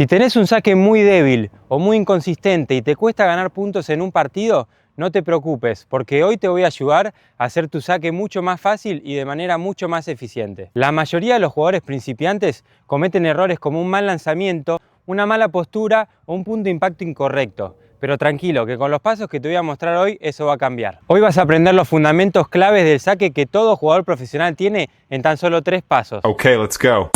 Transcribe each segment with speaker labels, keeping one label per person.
Speaker 1: Si tenés un saque muy débil o muy inconsistente y te cuesta ganar puntos en un partido, no te preocupes, porque hoy te voy a ayudar a hacer tu saque mucho más fácil y de manera mucho más eficiente. La mayoría de los jugadores principiantes cometen errores como un mal lanzamiento, una mala postura o un punto de impacto incorrecto. Pero tranquilo, que con los pasos que te voy a mostrar hoy, eso va a cambiar. Hoy vas a aprender los fundamentos claves del saque que todo jugador profesional tiene en tan solo 3 pasos.
Speaker 2: Okay, let's go.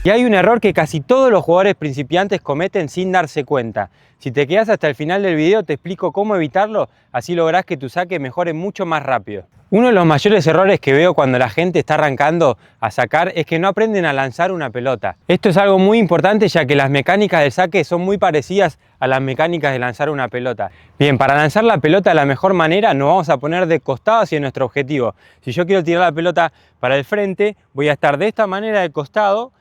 Speaker 1: Y hay un error que casi todos los jugadores principiantes cometen sin darse cuenta. Si te quedas hasta el final del video te explico cómo evitarlo, así lográs que tu saque mejore mucho más rápido. Uno de los mayores errores que veo cuando la gente está arrancando a sacar es que no aprenden a lanzar una pelota. Esto es algo muy importante ya que las mecánicas del saque son muy parecidas a las mecánicas de lanzar una pelota. Bien, para lanzar la pelota de la mejor manera nos vamos a poner de costado hacia nuestro objetivo. Si yo quiero tirar la pelota para el frente, voy a estar de esta manera de costado,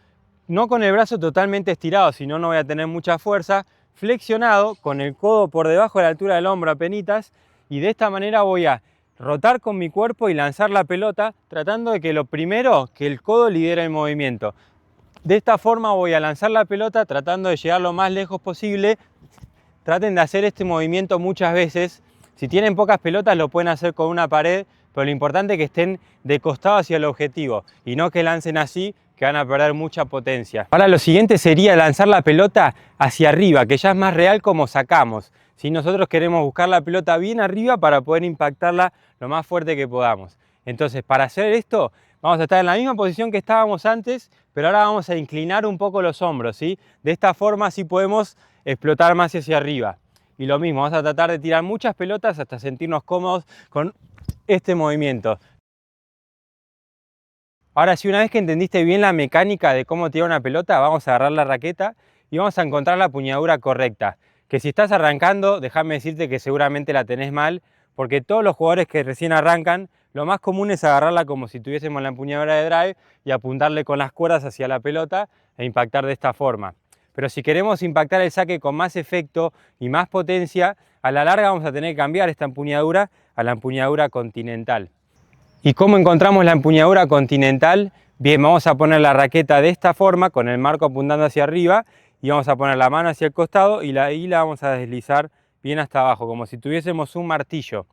Speaker 1: no con el brazo totalmente estirado, si no, no voy a tener mucha fuerza, flexionado, con el codo por debajo de la altura del hombro apenitas, y de esta manera voy a rotar con mi cuerpo y lanzar la pelota, tratando de que lo primero, que el codo lidere el movimiento. De esta forma voy a lanzar la pelota tratando de llegar lo más lejos posible. Traten de hacer este movimiento muchas veces. Si tienen pocas pelotas lo pueden hacer con una pared, pero lo importante es que estén de costado hacia el objetivo y no que lancen así, que van a perder mucha potencia. Ahora lo siguiente sería lanzar la pelota hacia arriba, que ya es más real como sacamos. Si nosotros queremos buscar la pelota bien arriba para poder impactarla lo más fuerte que podamos. Entonces, para hacer esto, vamos a estar en la misma posición que estábamos antes, pero ahora vamos a inclinar un poco los hombros, ¿sí? De esta forma sí podemos explotar más hacia arriba. Y lo mismo, vamos a tratar de tirar muchas pelotas hasta sentirnos cómodos con este movimiento. Ahora sí, una vez que entendiste bien la mecánica de cómo tirar una pelota, vamos a agarrar la raqueta y vamos a encontrar la empuñadura correcta. Que si estás arrancando, déjame decirte que seguramente la tenés mal, porque todos los jugadores que recién arrancan, lo más común es agarrarla como si tuviésemos la empuñadura de drive y apuntarle con las cuerdas hacia la pelota e impactar de esta forma. Pero si queremos impactar el saque con más efecto y más potencia, a la larga vamos a tener que cambiar esta empuñadura a la empuñadura continental. ¿Y cómo encontramos la empuñadura continental? Bien, vamos a poner la raqueta de esta forma, con el marco apuntando hacia arriba, y vamos a poner la mano hacia el costado y ahí la vamos a deslizar bien hasta abajo, como si tuviésemos un martillo.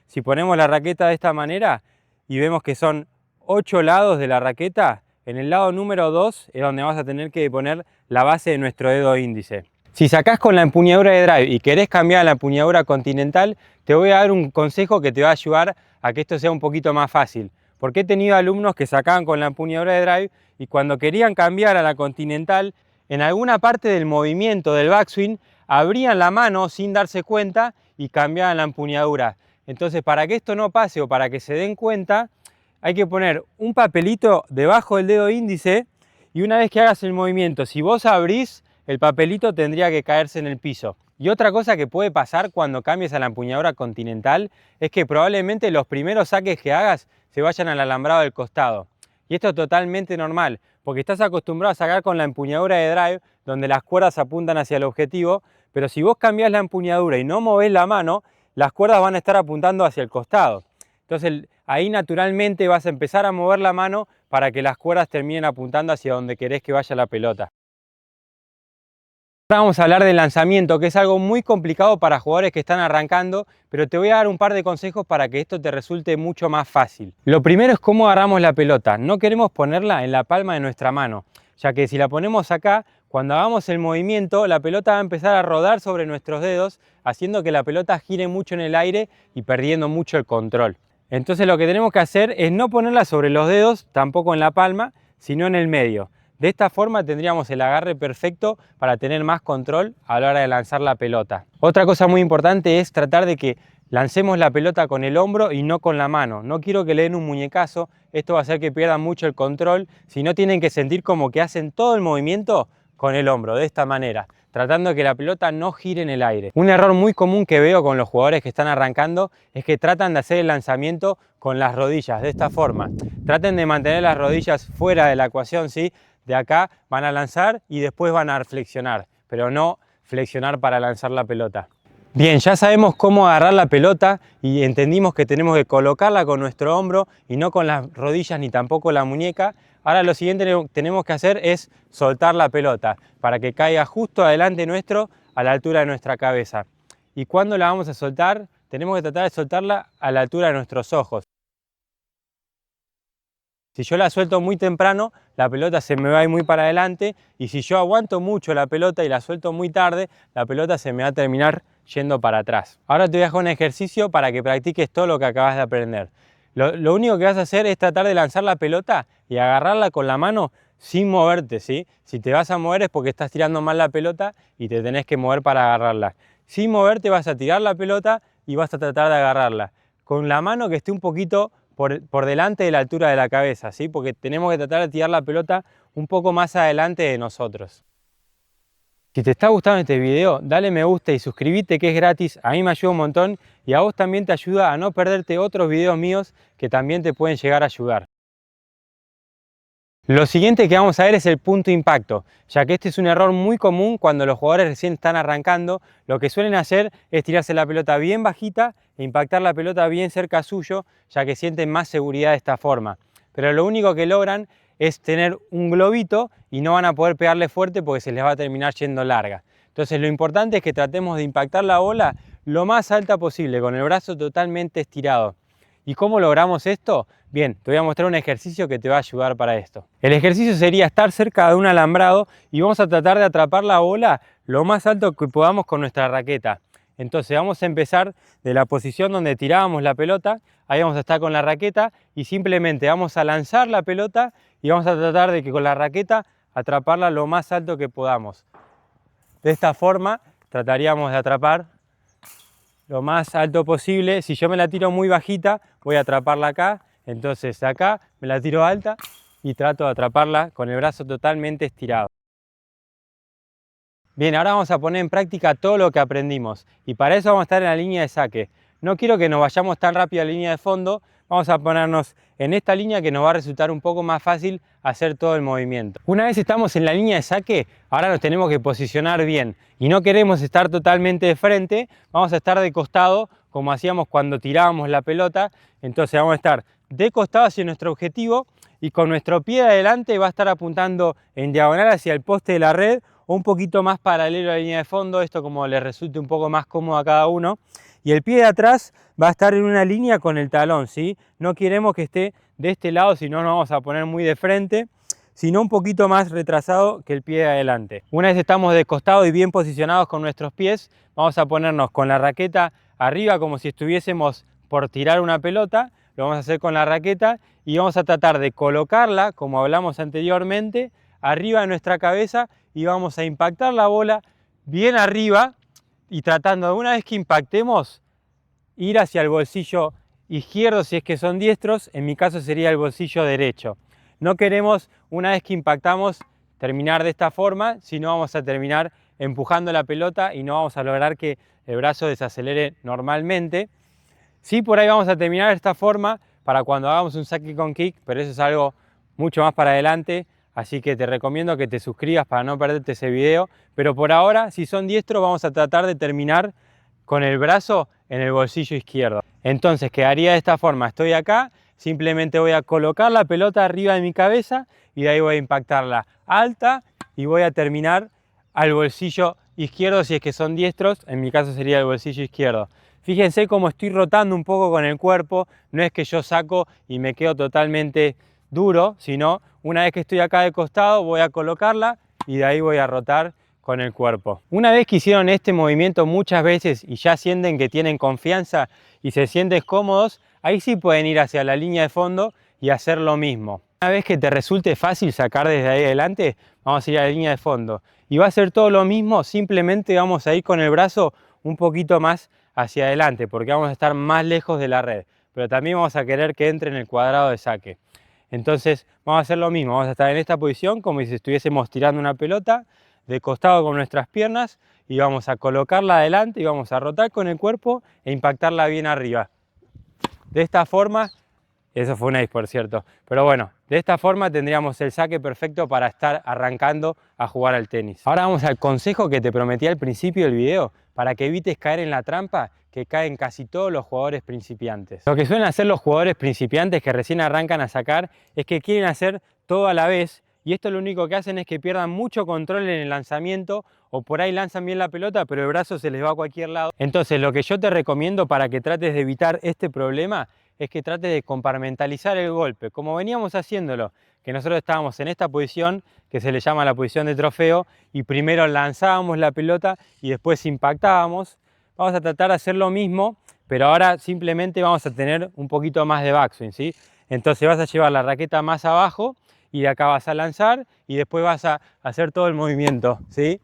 Speaker 1: Si ponemos la raqueta de esta manera y vemos que son 8 lados de la raqueta, en el lado número 2 es donde vamos a tener que poner la base de nuestro dedo índice. Si sacás con la empuñadura de drive y querés cambiar a la empuñadura continental, te voy a dar un consejo que te va a ayudar a que esto sea un poquito más fácil. Porque he tenido alumnos que sacaban con la empuñadura de drive y cuando querían cambiar a la continental, en alguna parte del movimiento del backswing, abrían la mano sin darse cuenta y cambiaban la empuñadura. Entonces, para que esto no pase o para que se den cuenta, hay que poner un papelito debajo del dedo índice y una vez que hagas el movimiento, si vos abrís, el papelito tendría que caerse en el piso. Y otra cosa que puede pasar cuando cambies a la empuñadura continental es que probablemente los primeros saques que hagas se vayan al alambrado del costado. Y esto es totalmente normal, porque estás acostumbrado a sacar con la empuñadura de drive, donde las cuerdas apuntan hacia el objetivo, pero si vos cambiás la empuñadura y no movés la mano, las cuerdas van a estar apuntando hacia el costado. Entonces ahí naturalmente vas a empezar a mover la mano para que las cuerdas terminen apuntando hacia donde querés que vaya la pelota. Ahora vamos a hablar del lanzamiento, que es algo muy complicado para jugadores que están arrancando, pero te voy a dar un par de consejos para que esto te resulte mucho más fácil. Lo primero es cómo agarramos la pelota. No queremos ponerla en la palma de nuestra mano, ya que si la ponemos acá, cuando hagamos el movimiento, la pelota va a empezar a rodar sobre nuestros dedos, haciendo que la pelota gire mucho en el aire y perdiendo mucho el control. Entonces lo que tenemos que hacer es no ponerla sobre los dedos, tampoco en la palma, sino en el medio. De esta forma tendríamos el agarre perfecto para tener más control a la hora de lanzar la pelota. Otra cosa muy importante es tratar de que lancemos la pelota con el hombro y no con la mano. No quiero que le den un muñecazo, esto va a hacer que pierdan mucho el control, sino tienen que sentir como que hacen todo el movimiento con el hombro, de esta manera, tratando de que la pelota no gire en el aire. Un error muy común que veo con los jugadores que están arrancando es que tratan de hacer el lanzamiento con las rodillas, de esta forma. Traten de mantener las rodillas fuera de la ecuación, ¿sí? De acá van a lanzar y después van a flexionar, pero no flexionar para lanzar la pelota. Bien, ya sabemos cómo agarrar la pelota y entendimos que tenemos que colocarla con nuestro hombro y no con las rodillas ni tampoco la muñeca. Ahora lo siguiente que tenemos que hacer es soltar la pelota para que caiga justo adelante nuestro, a la altura de nuestra cabeza. ¿Y cuando la vamos a soltar? Tenemos que tratar de soltarla a la altura de nuestros ojos. Si yo la suelto muy temprano, la pelota se me va a ir muy para adelante, y si yo aguanto mucho la pelota y la suelto muy tarde, la pelota se me va a terminar yendo para atrás. Ahora te voy a dejar un ejercicio para que practiques todo lo que acabas de aprender. Lo único que vas a hacer es tratar de lanzar la pelota y agarrarla con la mano sin moverte, ¿sí? Si te vas a mover es porque estás tirando mal la pelota y te tenés que mover para agarrarla. Sin moverte vas a tirar la pelota y vas a tratar de agarrarla con la mano que esté un poquito por delante de la altura de la cabeza, ¿sí? Porque tenemos que tratar de tirar la pelota un poco más adelante de nosotros. Si te está gustando este video, dale me gusta y suscríbete, que es gratis, a mí me ayuda un montón y a vos también te ayuda a no perderte otros videos míos que también te pueden llegar a ayudar. Lo siguiente que vamos a ver es el punto de impacto, ya que este es un error muy común cuando los jugadores recién están arrancando. Lo que suelen hacer es tirarse la pelota bien bajita e impactar la pelota bien cerca suyo, ya que sienten más seguridad de esta forma. Pero lo único que logran es tener un globito y no van a poder pegarle fuerte porque se les va a terminar yendo larga. Entonces lo importante es que tratemos de impactar la bola lo más alta posible, con el brazo totalmente estirado. ¿Y cómo logramos esto? Bien, te voy a mostrar un ejercicio que te va a ayudar para esto. El ejercicio sería estar cerca de un alambrado y vamos a tratar de atrapar la bola lo más alto que podamos con nuestra raqueta. Entonces vamos a empezar de la posición donde tirábamos la pelota, ahí vamos a estar con la raqueta y simplemente vamos a lanzar la pelota y vamos a tratar de que con la raqueta atraparla lo más alto que podamos. De esta forma trataríamos de atrapar lo más alto posible. Si yo me la tiro muy bajita, voy a atraparla acá. Entonces acá me la tiro alta y trato de atraparla con el brazo totalmente estirado. Bien, ahora vamos a poner en práctica todo lo que aprendimos. Y para eso vamos a estar en la línea de saque. No quiero que nos vayamos tan rápido a la línea de fondo. Vamos a ponernos en esta línea que nos va a resultar un poco más fácil hacer todo el movimiento. Una vez estamos en la línea de saque, ahora nos tenemos que posicionar bien. Y no queremos estar totalmente de frente, vamos a estar de costado como hacíamos cuando tirábamos la pelota. Entonces vamos a estar de costado hacia nuestro objetivo y con nuestro pie de adelante va a estar apuntando en diagonal hacia el poste de la red o un poquito más paralelo a la línea de fondo, esto como les resulte un poco más cómodo a cada uno. Y el pie de atrás va a estar en una línea con el talón, ¿sí? No queremos que esté de este lado, si no nos vamos a poner muy de frente, sino un poquito más retrasado que el pie de adelante. Una vez estamos de costado y bien posicionados con nuestros pies, vamos a ponernos con la raqueta arriba como si estuviésemos por tirar una pelota. Lo vamos a hacer con la raqueta y vamos a tratar de colocarla, como hablamos anteriormente, arriba de nuestra cabeza y vamos a impactar la bola bien arriba y tratando de una vez que impactemos ir hacia el bolsillo izquierdo si es que son diestros, en mi caso sería el bolsillo derecho. No queremos una vez que impactamos terminar de esta forma, sino vamos a terminar empujando la pelota y no vamos a lograr que el brazo desacelere normalmente. Sí, por ahí vamos a terminar de esta forma para cuando hagamos un saque con kick, pero eso es algo mucho más para adelante. Así que te recomiendo que te suscribas para no perderte ese video. Pero por ahora, si son diestros, vamos a tratar de terminar con el brazo en el bolsillo izquierdo. Entonces quedaría de esta forma. Estoy acá, simplemente voy a colocar la pelota arriba de mi cabeza y de ahí voy a impactarla alta y voy a terminar al bolsillo izquierdo si es que son diestros. En mi caso sería el bolsillo izquierdo. Fíjense cómo estoy rotando un poco con el cuerpo. No es que yo saco y me quedo totalmente duro, sino una vez que estoy acá de costado voy a colocarla y de ahí voy a rotar con el cuerpo. Una vez que hicieron este movimiento muchas veces y ya sienten que tienen confianza y se sienten cómodos, ahí sí pueden ir hacia la línea de fondo y hacer lo mismo. Una vez que te resulte fácil sacar desde ahí adelante, vamos a ir a la línea de fondo y va a ser todo lo mismo, simplemente vamos a ir con el brazo un poquito más hacia adelante porque vamos a estar más lejos de la red, pero también vamos a querer que entre en el cuadrado de saque. Entonces vamos a hacer lo mismo, vamos a estar en esta posición como si estuviésemos tirando una pelota, de costado con nuestras piernas y vamos a colocarla adelante y vamos a rotar con el cuerpo e impactarla bien arriba. De esta forma, eso fue un ace por cierto, pero bueno, De esta forma tendríamos el saque perfecto para estar arrancando a jugar al tenis. Ahora vamos al consejo que te prometí al principio del video para que evites caer en la trampa que caen casi todos los jugadores principiantes. Lo que suelen hacer los jugadores principiantes que recién arrancan a sacar es que quieren hacer todo a la vez y esto lo único que hacen es que pierdan mucho control en el lanzamiento o por ahí lanzan bien la pelota pero el brazo se les va a cualquier lado. Entonces lo que yo te recomiendo para que trates de evitar este problema es que trates de compartimentalizar el golpe, como veníamos haciéndolo, que nosotros estábamos en esta posición que se le llama la posición de trofeo y primero lanzábamos la pelota y después impactábamos. Vamos a tratar de hacer lo mismo, pero ahora simplemente vamos a tener un poquito más de backswing, ¿sí? Entonces vas a llevar la raqueta más abajo y de acá vas a lanzar y después vas a hacer todo el movimiento, ¿sí?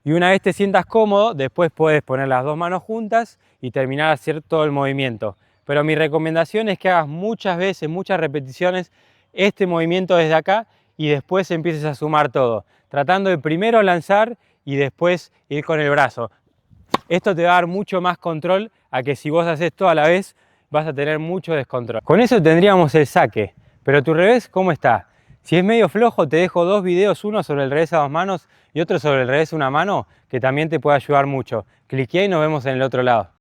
Speaker 1: Y una vez te sientas cómodo, después puedes poner las dos manos juntas y terminar de hacer todo el movimiento. Pero mi recomendación es que hagas muchas veces, muchas repeticiones, este movimiento desde acá y después empieces a sumar todo, tratando de primero lanzar y después ir con el brazo. Esto te va a dar mucho más control a que si vos haces todo a la vez vas a tener mucho descontrol. Con eso tendríamos el saque, pero tu revés, ¿cómo está? Si es medio flojo, te dejo dos videos, uno sobre el revés a dos manos y otro sobre el revés a una mano, que también te puede ayudar mucho. Cliquea y nos vemos en el otro lado.